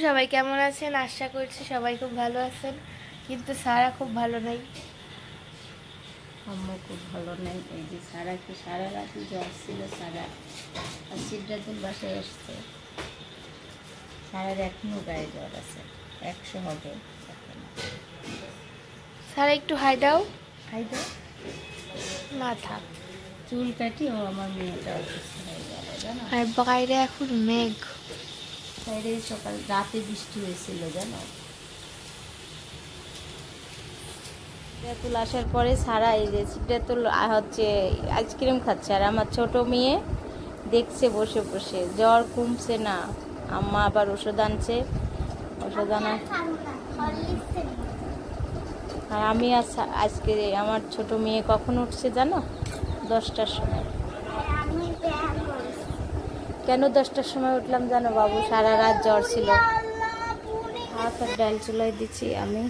সবাই কেমন আছেন? আশা করছি সবাই খুব ভালো আছেন, কিন্তু সারা খুব ভালো নাই। আম্মু খুব ভালো নেই। এই যে সারা কি সারা রাতি জ্বর ছিল। সারা আর সিদ্ধাতুল বাসায় আসছে। সারার এখনো গায়ে জ্বর আছে, 100 হবে। সারা একটু হাই দাও। খাই দাও না থাক, চুল কাটি। ও আমার মেয়েটা অসুস্থ হয়ে গেল জানো। আর বাইরে এখন মেঘ। বাইরে সকাল রাতে বৃষ্টি হয়েছিল জানো। সিদ্ধাতুল আসার পরে সারা এই যে সিদ্ধাতুল হচ্ছে আইসক্রিম খাচ্ছে, আর আমার ছোট মেয়ে দেখছে বসে বসে। জ্বর কমছে না, আম্মা আবার ওষুধ আনছে। ওষুধ আনা আর আমি আজকে আমার ছোট মেয়ে কখন উঠছে জানো? 10টার সময়। কেন 10টার সময় উঠলাম জানো বাবু? সারা রাত জ্বর ছিল। ভাত আর ডাল চুলাই দিচ্ছি আমি,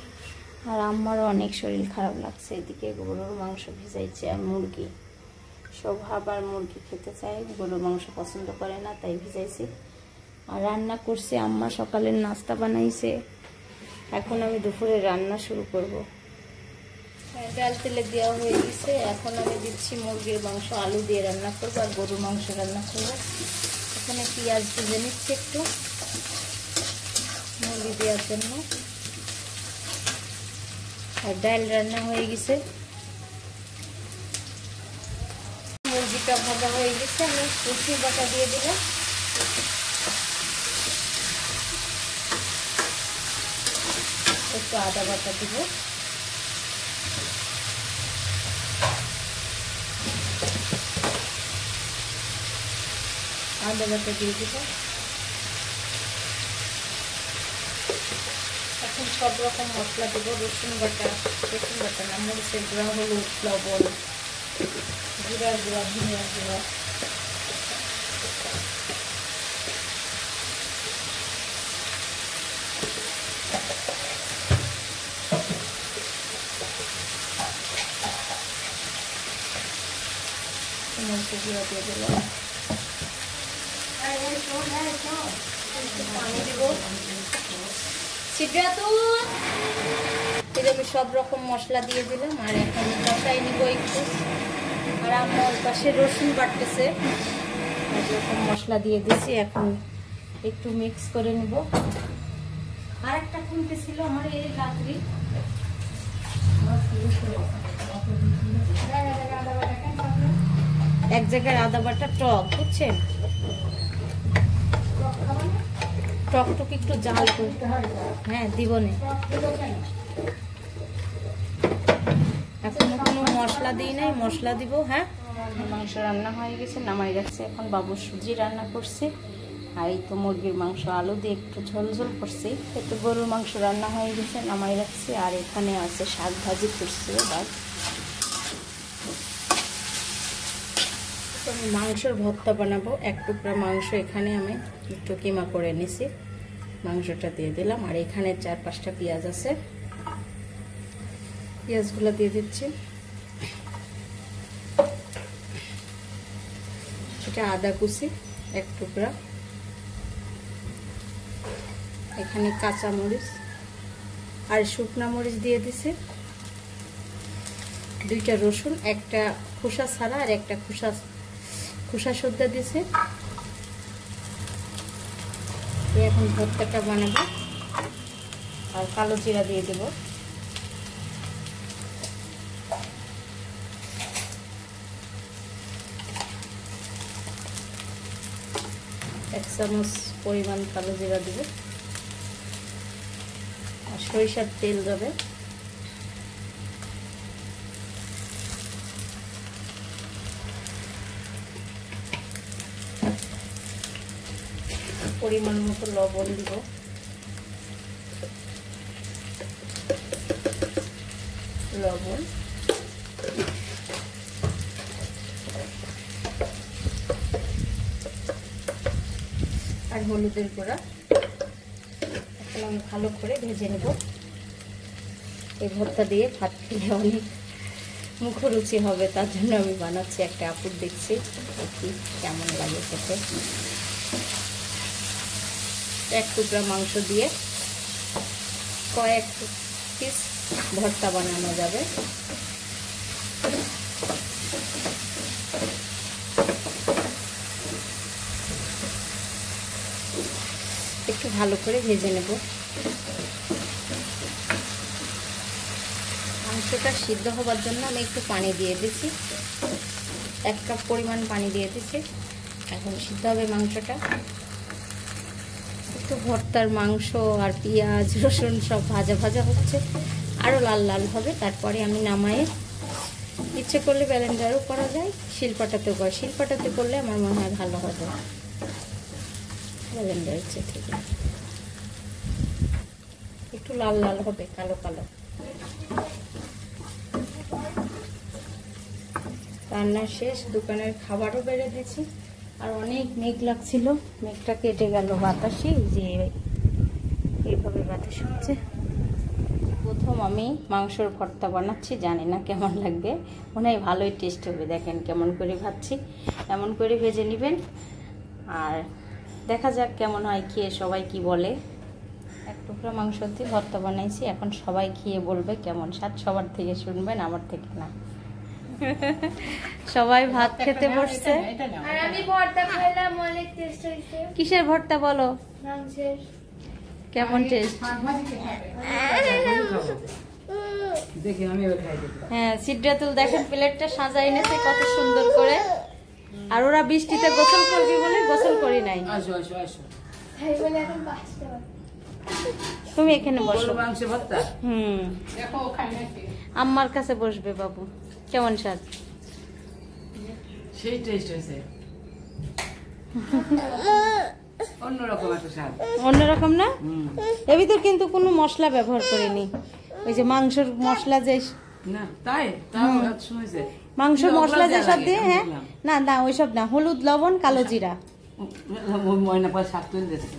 আর আমারও অনেক শরীর খারাপ লাগছে। এদিকে গরুর মাংস ভিজাইছে আর মুরগি। শোভাব আর মুরগি খেতে চায়, গরুর মাংস পছন্দ করে না, তাই ভিজাইছি। আর রান্না করছে আম্মা, সকালের নাস্তা বানাইছে। এখন আমি দুপুরে রান্না শুরু করব। ডাল তেলে দেওয়া হয়ে গেছে। এখন আমি দিচ্ছি মুরগির মাংস, আলু দিয়ে রান্না করবো, আর গরুর মাংস রান্না করবো। এখানে পেঁয়াজ ভেজে নিচ্ছি একটু মুরগি দেওয়ার জন্য। আর ডাল রান্না হয়ে গেছে, মুরগিটা ভাজা হয়ে গেছে। আমি রসুন বাটা দিয়ে দিলাম, একটু আদা বাটা দিব, আদা বাটা দিয়ে দিব। এখন সব রকম মশলা দেব। রসুন বাটা না, মরিচের গুঁড়া, হলুদ, লবণ, জিরার গুঁড়া, ধনিয়ার গুঁড়া, মরিচের গুঁড়া দিয়ে দিলাম। পানি দেবো। আমি সব রকম মশলা দিয়ে দিলাম, আর এখন কষাই নিব একটু। আর আমার পাশে রসুন বাটতেছে, আর রকম মশলা দিয়ে দিচ্ছি। এখন একটু মিক্স করে নিব। আর একটা খুনতে ছিল আমার এই রাত্রি। এক জায়গায় আদা বাটা টক, বুঝছেন? টকটক একটু জাল করতে হয়। হ্যাঁ দিব না, এখনো কোনো মশলা দিই নাই, মশলা দিব। হ্যাঁ, মাংস রান্না হয়ে গেছে, নামাই রাখছে। এখন বাবু সুজি রান্না করছে, আর এই তো মুরগির মাংস আলু দিয়ে একটু ঝোল ঝোল করছি। একটু গরুর মাংস রান্না হয়ে গেছে, নামাই রাখছি। আর এখানে আছে শাক ভাজি করছে। এবার আমি মাংসের ভর্তা বানাবো। এক টুকরা মাংস এখানে আমি একটু কিমা করে নিছি, মাংসটা দিয়ে দিলাম। আর এখানে 4-5টা পেঁয়াজ আছে, পেঁয়াজগুলো দিয়ে দিচ্ছি। এটা আদা কুচি 1 টুকরা, এখানে কাঁচা মরিচ আর শুকনা মরিচ দিয়ে দিছি, 2টা রসুন, একটা খোসা ছাড়া আর একটা খোসা সদ্যা দিছে। এখন ভর্তাটা বানাবো। আর কালো জিরা দিয়ে দেব, এক চামচ পরিমাণ কালো জিরা দেব। আর সরিষার তেল যাবে। পরিমাণ মতো লবণ দিব, লবণ আর হলুদের গুঁড়া। এখন আমি ভালো করে ভেজে নেব। এই ভর্তা দিয়ে ভাত খেলে অনেক মুখরুচি হবে, তার জন্য আমি বানাচ্ছি। একটা আপুর দেখছি, দেখি কেমন লাগে খেতে। এক টুকরা মাংস দিয়ে কয়েক পিস ভর্তা বানানো যাবে। একটু ভালো করে ভেজে নেব। মাংসটা সিদ্ধ হবার জন্য আমি একটু পানি দিয়ে দিচ্ছি, 1 কাপ পরিমাণ পানি দিয়ে দিচ্ছি। এখন সিদ্ধ হবে মাংসটা। একটু ভর্তার মাংস আর পেঁয়াজ রসুন সব ভাজা ভাজা হচ্ছে, আরও লাল লাল হবে। তারপরে আমি নামায়ে, ইচ্ছে করলে ব্লেন্ডারও করা যায়, শিলপাটাতেও করে। শিলপাটাতে করলে আমার মনে হয় ভালো হবে ব্লেন্ডারের চেয়ে থেকে। একটু লাল লাল হবে, কালো কালো। রান্না শেষ, দোকানের খাবারও বেড়ে দিয়েছি। আর অনেক মেঘ লাগছিল, মেঘটা কেটে গেল বাতাসে, যে এইভাবে বাতাস হচ্ছে। প্রথম আমি মাংসর ভর্তা বানাচ্ছি, জানি না কেমন লাগবে, মনে হয় ভালোই টেস্ট হবে। দেখেন কেমন করে ভাজছি, এমন করে ভেজে নেবেন। আর দেখা যাক কেমন হয় খেয়ে, সবাই কি বলে। 1 টুকরা মাংস দিয়ে ভর্তা বানাইছি, এখন সবাই খেয়ে বলবে কেমন স্বাদ। সবার থেকে শুনবেন, আমার থেকে না। সবাই ভাত খেতে বসছে। আর আমি ভর্তা খাইলাম, অনেক টেস্ট হয়েছে। কিসের ভর্তা বলো? মাংসের। কেমন টেস্ট? হ্যাঁ, সিদ্ধাতুল দেখেন প্লেটটা সাজাই এনেছে কত সুন্দর করে। আর ওরা বৃষ্টিতে গোসল করবি বলে গোসল করি নাই। তাই বলে এখন 5টা বাজে। তুমি এখানে বসো। আম্মার কাছে বসবে বাবু। কেমন স্বাদ? সেই টেস্ট হয়েছে, অন্যরকম একটা স্বাদ। অন্যরকম না? এর ভিতর কিন্তু কোনো মশলা ব্যবহার করিনি। ওই যে মাংসের মশলা যে না, তাই তাও শুনেছে মাংস মশলা যে সব দিয়ে, হ্যাঁ না না ওইসব না, হলুদ লবণ কালো জিরা। ময়না পর শাক তুলে দিচ্ছে।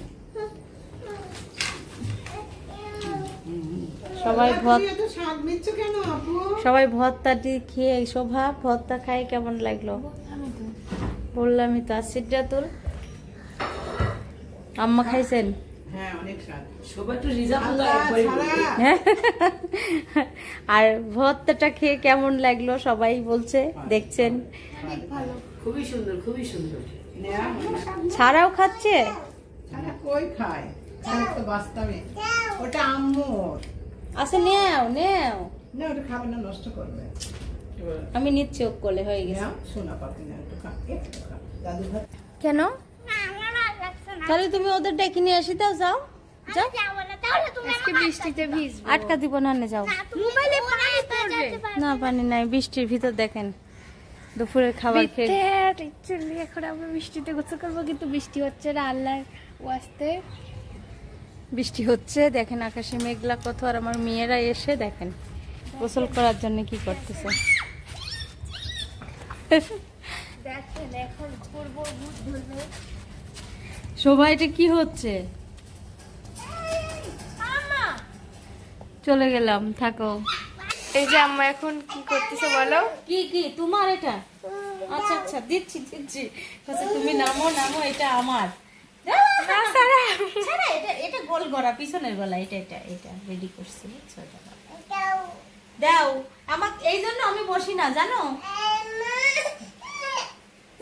সবাই ভর্তাটি খেয়ে, শোভা ভর্তা খাই কেমন লাগলো? বললামই তো। সিদ্ধাতুল আম্মা খাইছেন? আর ভর্তাটা খেয়ে কেমন লাগলো সবাই বলছে, দেখছেন। খুবই সুন্দর, খুবই সুন্দর। ছাড়াও খাচ্ছে। আচ্ছা নেও নেও, আমি নিচ্ছি, ও কোলে হয়ে গেছে। কেন? তাহলে তুমি ওদের ডেকে নিয়ে আসি, তাও যাও যাও। আজকে বৃষ্টিতে ভিজবো। আটকা দিব না, যাও। মোবাইলে পানি পড়বে না, পানি নাই, বৃষ্টির ভিতর। দেখেন দুপুরের খাবার খেয়ে এখন আমরা বৃষ্টিতে গোসল করবো, কিন্তু বৃষ্টি হচ্ছে না, আল্লাহর ওয়াস্তে বৃষ্টি হচ্ছে। দেখেন আকাশে মেঘলা কত। আর আমার মেয়েরা এসে দেখেন গোসল করার জন্য কি করতেছে। দেখেন এখন ঘুরবো, ভূত ধরবে। শোভা, এটা কি হচ্ছে? চলে গেলাম, থাকো। এই যে আম্মা এখন কি করতেছে বলো? কি কি তোমার এটা? আচ্ছা আচ্ছা, দিচ্ছি দিচ্ছি। আচ্ছা তুমি নামো নামো, এটা আমার। এটা গোল গলা, পিছনের গলা, এটা এটা এটা রেডি করছি। দাও আমাকে, এই জন্য আমি বসি না জানো।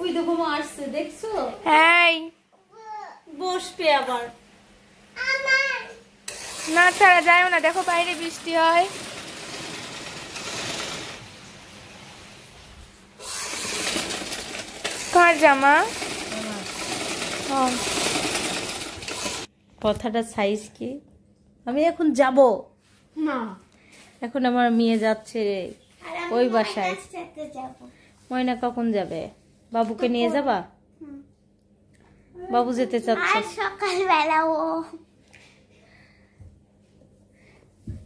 ওই দেখো মা আসছে, দেখছো? হ্যাঁ, বসবে আবার। না ছাড়া যায় না, দেখো বাইরে বৃষ্টি হয়। কার জামা? কথাটা সাইজ কি? আমি এখন যাব না, এখন আমার মেয়ে যাচ্ছে ওই বাসায়। ময়না কখন যাবে? বাবুকে নিয়ে যাবা? বাবু যেতে চাচ্ছে সকালবেলা। ও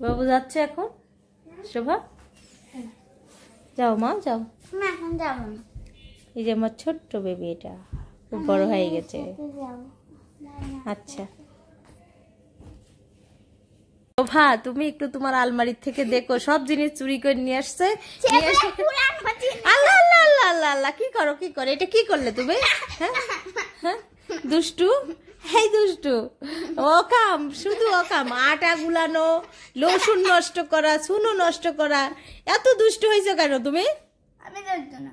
বাবু যাচ্ছে এখন। শোভা যাও মা, যাও। না, এখন যাবো না। এই যে আমার ছোট্ট বেবি, এটা খুব বড় হয়ে গেছে। আচ্ছা শোভা, তুমি একটু তোমার আলমারি থেকে দেখো, সব জিনিস চুরি করে নিয়ে আসছে। আল্লাহ আল্লাহ আল্লাহ আল্লাহ আল্লাহ, কি করো কি করো? এটা কি করলে তুমি? হ্যাঁ হ্যাঁ, দুষ্টু। এই দুষ্টু অকাম, শুধু অকাম, আটা গুলানো, লসুন নষ্ট করা, চুনো নষ্ট করা, এত দুষ্টু হয়েছে কেন তুমি? আমি জানতো না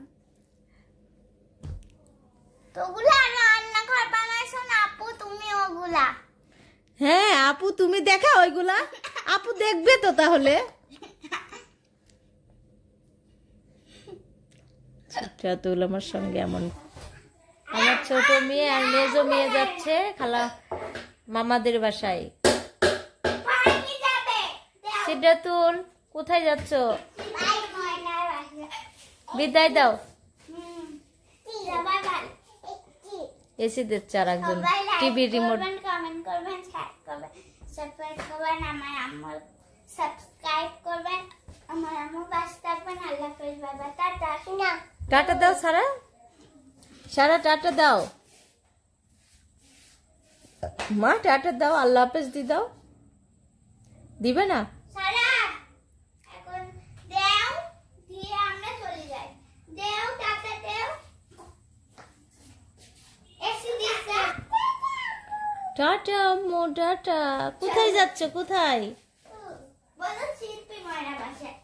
তো ওগুলা রান্নাঘর বানাইছো না আপু তুমি ওগুলা। হ্যাঁ আপু তুমি দেখা ওইগুলা, আপু দেখবে তো তাহলে। চিত্রাতুল আমার সঙ্গে এমন, আমার ছোট মেয়ে আর মেজো মেয়ে যাচ্ছে খালা মামাদের বাসায়। চিত্রাতুল কোথায় যাচ্ছ? বিদায় দাও। এসে দিচ্ছে আর একজন টিভি রিমোট। কমেন্ট করবেন, শেয়ার করবেন, সাবস্ক্রাইব করবেন, আমার আম্মু সাবস্ক্রাইব করবেন, আমার আম্মু পাশে থাকবেন। আল্লাহ হাফেজ, বাবা টাটা। না টাটা দাও সারা, সারা টাটা দাও মা, টাটা দাও, আল্লাহ হাফেজ দি দাও। দিবে না? সারা এখন দেও, দিয়ে আমরা চলে যাই। দেও টাটা দেও। এসে দিছে টাটা মো টাটা। কোথায় যাচ্ছ কোথায়? বলো শিল্পী ময়না বাসায়।